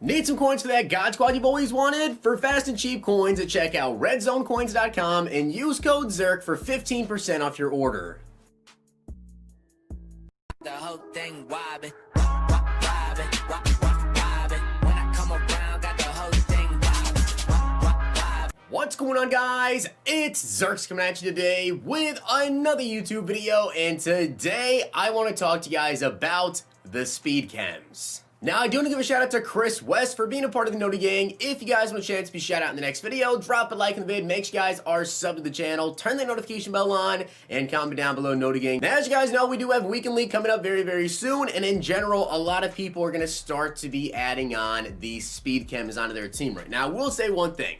Need some coins for that God Squad you've always wanted? For fast and cheap coins, check out redzonecoins.com and use code ZERK for 15% off your order. The whole thing wobbin', wobbin', wobbin'. When I come around, got the whole thing wobbin'. What's going on, guys? It's Zirksee coming at you today with another YouTube video, and today I want to talk to you guys about the speed chems. Now, I do want to give a shout out to Chris West for being a part of the Noti Gang. If you guys want a chance to be shout out in the next video, drop a like in the vid, make sure you guys are subbed to the channel, turn the notification bell on, and comment down below Noti Gang. Now, as you guys know, we do have Weekend League coming up very, very soon, and in general, a lot of people are going to start to be adding on these speed chems onto their team right now. I will say one thing.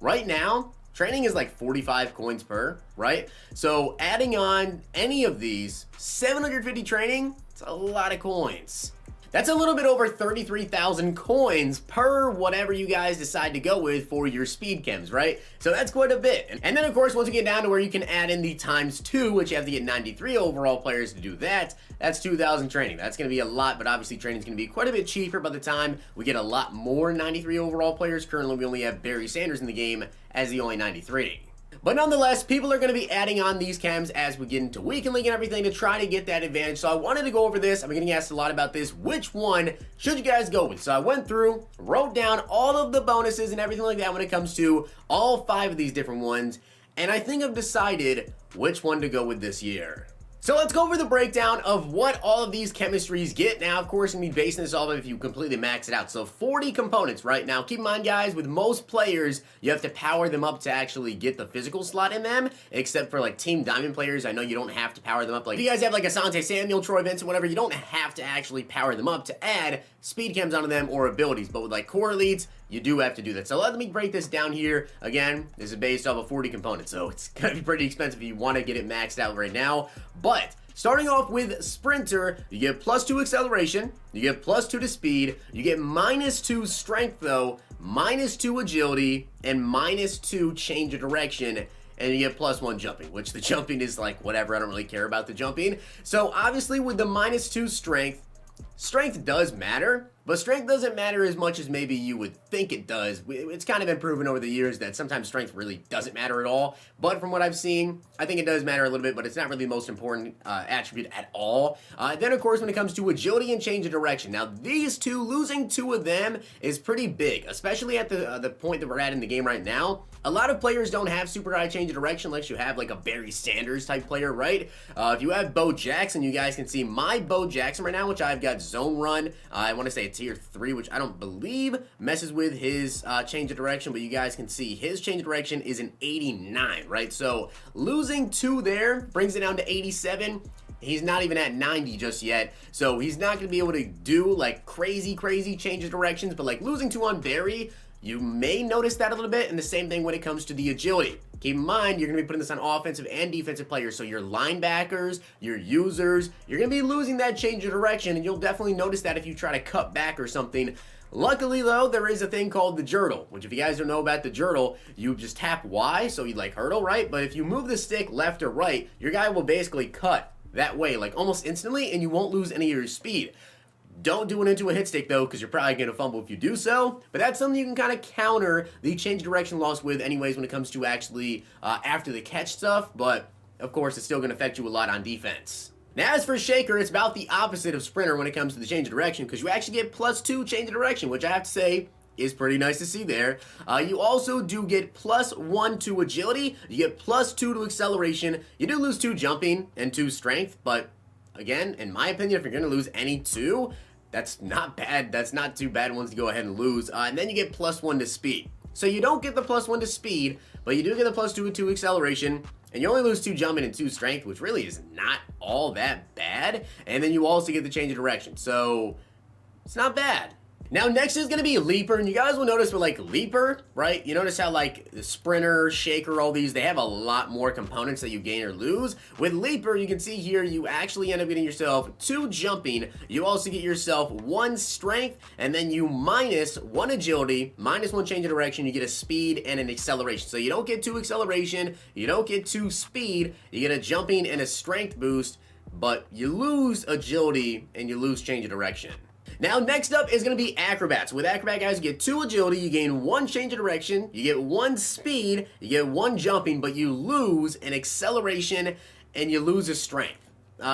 Right now, training is like 45 coins per, right? So adding on any of these, 750 training, it's a lot of coins. That's a little bit over 33,000 coins per whatever you guys decide to go with for your speed chems, right? So that's quite a bit. And then, of course, once you get down to where you can add in the ×2, which you have to get 93 overall players to do that, that's 2,000 training. That's going to be a lot, but obviously training is going to be quite a bit cheaper by the time we get a lot more 93 overall players. Currently, we only have Barry Sanders in the game as the only 93. But nonetheless, people are going to be adding on these chems as we get into Weekend League and everything to try to get that advantage. So I wanted to go over this. I'm getting asked a lot about this. Which one should you guys go with? So I went through, wrote down all of the bonuses and everything like that when it comes to all 5 of these different ones. And I think I've decided which one to go with this year. So let's go over the breakdown of what all of these chemistries get. Now, of course, I'm going to be basing this off of if you completely max it out. So 40 components, right? Now, keep in mind, guys, with most players, you have to power them up to actually get the physical slot in them, except for, like, Team Diamond players. I know you don't have to power them up. Like, if you guys have, like, Asante Samuel, Troy Vincent, whatever, you don't have to actually power them up to add speed chems onto them or abilities. But with, like, core elites, you do have to do that. So let me break this down here. Again, this is based off of 40 components, so it's going to be pretty expensive if you want to get it maxed out right now. But starting off with Sprinter, you get +2 acceleration, you get +2 to speed, you get -2 strength though, -2 agility, and -2 change of direction. And you get +1 jumping, which the jumping is like whatever, I don't really care about the jumping. So obviously with the -2 strength, strength does matter, but strength doesn't matter as much as maybe you would think it does. It's kind of been proven over the years that sometimes strength really doesn't matter at all. But from what I've seen, I think it does matter a little bit, but it's not really the most important attribute at all. Then, of course, when it comes to agility and change of direction. Now, these two, losing 2 of them is pretty big, especially at the point that we're at in the game right now. A lot of players don't have super high change of direction unless you have like a Barry Sanders type player, right? If you have Bo Jackson, you guys can see my Bo Jackson right now, which I've got zone run. I want to say tier 3, which I don't believe messes with his change of direction, but you guys can see his change of direction is an 89, right? So losing 2 there brings it down to 87. He's not even at 90 just yet, so he's not going to be able to do like crazy change of directions, but like losing 2 on Barry, you may notice that a little bit, and the same thing when it comes to the agility. Keep in mind, you're going to be putting this on offensive and defensive players, so your linebackers, your users, you're going to be losing that change of direction, and you'll definitely notice that if you try to cut back or something. Luckily, though, there is a thing called the Jurtle, which if you guys don't know about the Jurtle, you just tap Y, so you like hurdle, right? But if you move the stick left or right, your guy will basically cut that way, like almost instantly, and you won't lose any of your speed. Don't do it into a hit stick, though, because you're probably going to fumble if you do so. But that's something you can kind of counter the change direction loss with anyways when it comes to actually after the catch stuff. But, of course, it's still going to affect you a lot on defense. Now, as for Shaker, it's about the opposite of Sprinter when it comes to the change of direction, because you actually get +2 change of direction, which I have to say is pretty nice to see there. You also do get +1 to agility. You get +2 to acceleration. You do lose 2 jumping and 2 strength, but again, in my opinion, if you're going to lose any 2, that's not bad. That's not too bad ones to go ahead and lose. And then you get +1 to speed. So you don't get the +1 to speed, but you do get the +2 to acceleration. And you only lose 2 jumping and 2 strength, which really is not all that bad. And then you also get the change of direction. So it's not bad. Now, next is going to be Leaper, and you guys will notice with, like, Leaper, right, you notice how, like, the Sprinter, Shaker, all these, they have a lot more components that you gain or lose. With Leaper, you can see here, you actually end up getting yourself 2 jumping, you also get yourself 1 strength, and then you minus 1 agility, minus 1 change of direction, you get a speed and an acceleration. So you don't get 2 acceleration, you don't get 2 speed, you get a jumping and a strength boost, but you lose agility and you lose change of direction. Now, next up is going to be Acrobats. With Acrobat, guys, you get 2 agility, you gain 1 change of direction, you get 1 speed, you get 1 jumping, but you lose an acceleration and you lose a strength.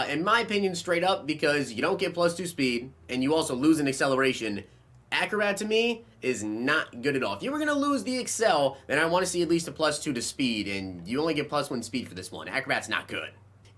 In my opinion, straight up, because you don't get +2 speed and you also lose an acceleration, Acrobat to me is not good at all. If you were going to lose the Excel, then I want to see at least a +2 to speed, and you only get +1 speed for this one. Acrobat's not good.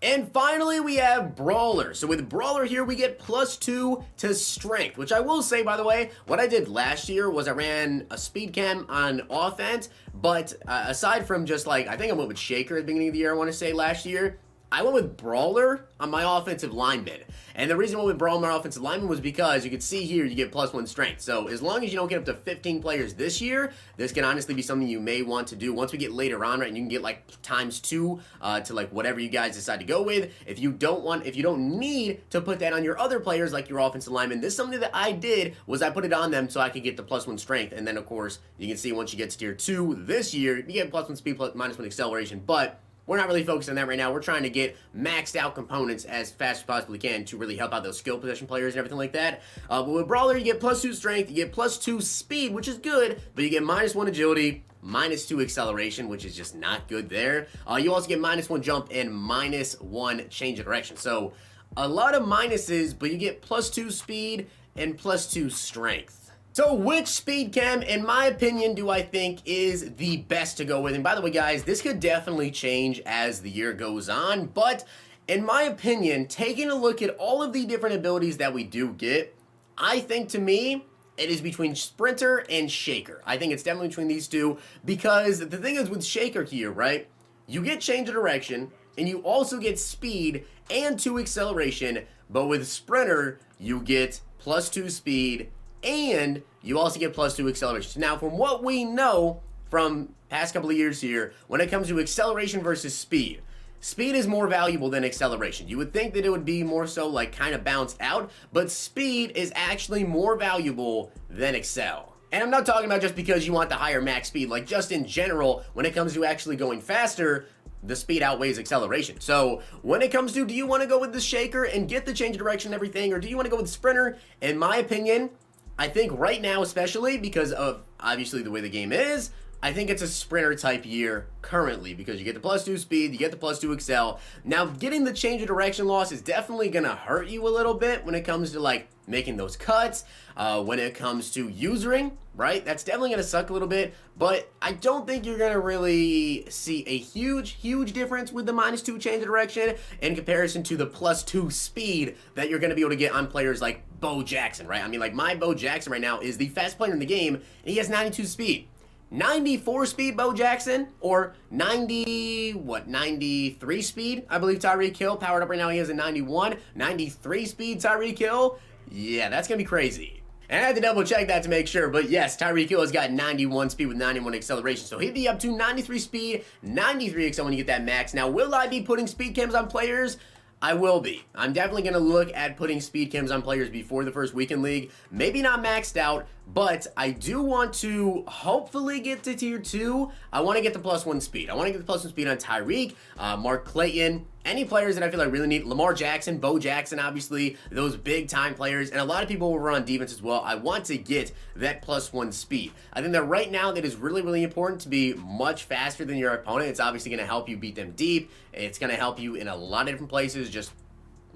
And finally, we have Brawler. So with Brawler here, we get +2 to strength, which I will say, by the way, what I did last year was I ran a speed chem on offense, but aside from just like, I think I went with Shaker at the beginning of the year, I want to say last year, I went with Brawler on my offensive lineman. And the reason I went with Brawler on my offensive lineman was because you can see here you get +1 strength. So as long as you don't get up to 15 players this year, this can honestly be something you may want to do once we get later on, right? And you can get like ×2 to like whatever you guys decide to go with. If you don't need to put that on your other players like your offensive lineman, this is something that I did was I put it on them so I could get the +1 strength. And then of course you can see once you get to tier 2 this year, you get +1 speed -1 acceleration, but we're not really focused on that right now. We're trying to get maxed out components as fast as possibly can to really help out those skill possession players and everything like that. But with Brawler, you get +2 strength, you get +2 speed, which is good, but you get -1 agility, -2 acceleration, which is just not good there. You also get -1 jump and -1 change of direction. So a lot of minuses, but you get +2 speed and +2 strength. So which speed chem, in my opinion, do I think is the best to go with? And by the way, guys, this could definitely change as the year goes on, but in my opinion, taking a look at all of the different abilities that we do get, I think to me, it is between Sprinter and Shaker. I think it's definitely between these two, because the thing is with Shaker here, right, you get change of direction, and you also get speed and 2 acceleration, but with Sprinter, you get +2 speed, and you also get +2 acceleration. Now, from what we know from past couple of years here, when it comes to acceleration versus speed, speed is more valuable than acceleration. You would think that it would be more so like kind of balanced out, but speed is actually more valuable than excel. And I'm not talking about just because you want the higher max speed, like just in general, when it comes to actually going faster, the speed outweighs acceleration. So when it comes to, do you want to go with the Shaker and get the change of direction and everything, or do you want to go with the Sprinter? In my opinion, I think right now, especially because of obviously the way the game is, I think it's a Sprinter type year currently, because you get the +2 speed, you get the +2 excel. Now, getting the change of direction loss is definitely going to hurt you a little bit when it comes to like making those cuts, when it comes to usering, right? That's definitely going to suck a little bit, but I don't think you're going to really see a huge difference with the -2 change of direction in comparison to the +2 speed that you're going to be able to get on players like Bo Jackson, right? I mean, like my Bo Jackson right now is the fastest player in the game, and he has 92 speed. 94 speed Bo Jackson, or 93 speed, I believe Tyreek Hill, powered up right now, he has a 91, 93 speed Tyreek Hill, yeah, that's gonna be crazy. And I had to double check that to make sure, but yes, Tyreek Hill has got 91 speed with 91 acceleration, so he'd be up to 93 speed, 93 excel when you get that max. Now, will I be putting speed chems on players? I will be. I'm definitely going to look at putting speed chems on players before the first weekend league. Maybe not maxed out, but I do want to hopefully get to tier 2. I want to get the +1 speed. I want to get the +1 speed on Tyreek, Mark Clayton, any players that I feel like really need. Lamar Jackson, Bo Jackson, obviously, those big time players, and a lot of people will run on defense as well. I want to get that +1 speed. I think that right now that is really important to be much faster than your opponent. It's obviously going to help you beat them deep. It's going to help you in a lot of different places, just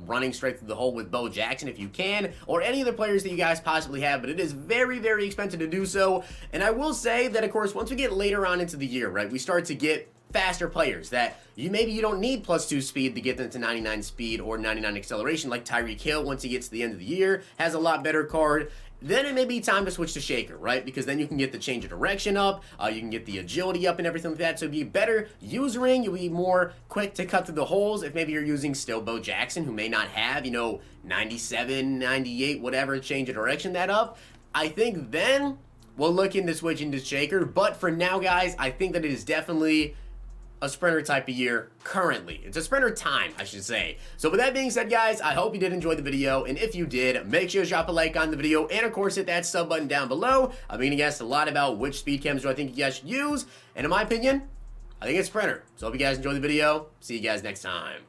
running straight through the hole with Bo Jackson if you can, or any other players that you guys possibly have, but it is very expensive to do so. And I will say that, of course, once we get later on into the year, right, we start to get faster players that maybe you don't need +2 speed to get them to 99 speed or 99 acceleration, like Tyreek Hill, once he gets to the end of the year, has a lot better card. Then it may be time to switch to Shaker, right? Because then you can get the change of direction up, you can get the agility up and everything like that, so it'll be better usering, you'll be more quick to cut through the holes if maybe you're using still Bo Jackson, who may not have, 97, 98, whatever, change of direction that up. I think then we'll look into switching to Shaker, but for now, guys, I think that it is definitely a Sprinter type of year currently. It's a Sprinter time, I should say. So with that being said, guys, I hope you did enjoy the video, and if you did, make sure to drop a like on the video, and of course hit that sub button down below. I'm going to guess a lot about which speed chems do I think you guys should use, and in my opinion, I think it's Sprinter. So hope you guys enjoyed the video. See you guys next time.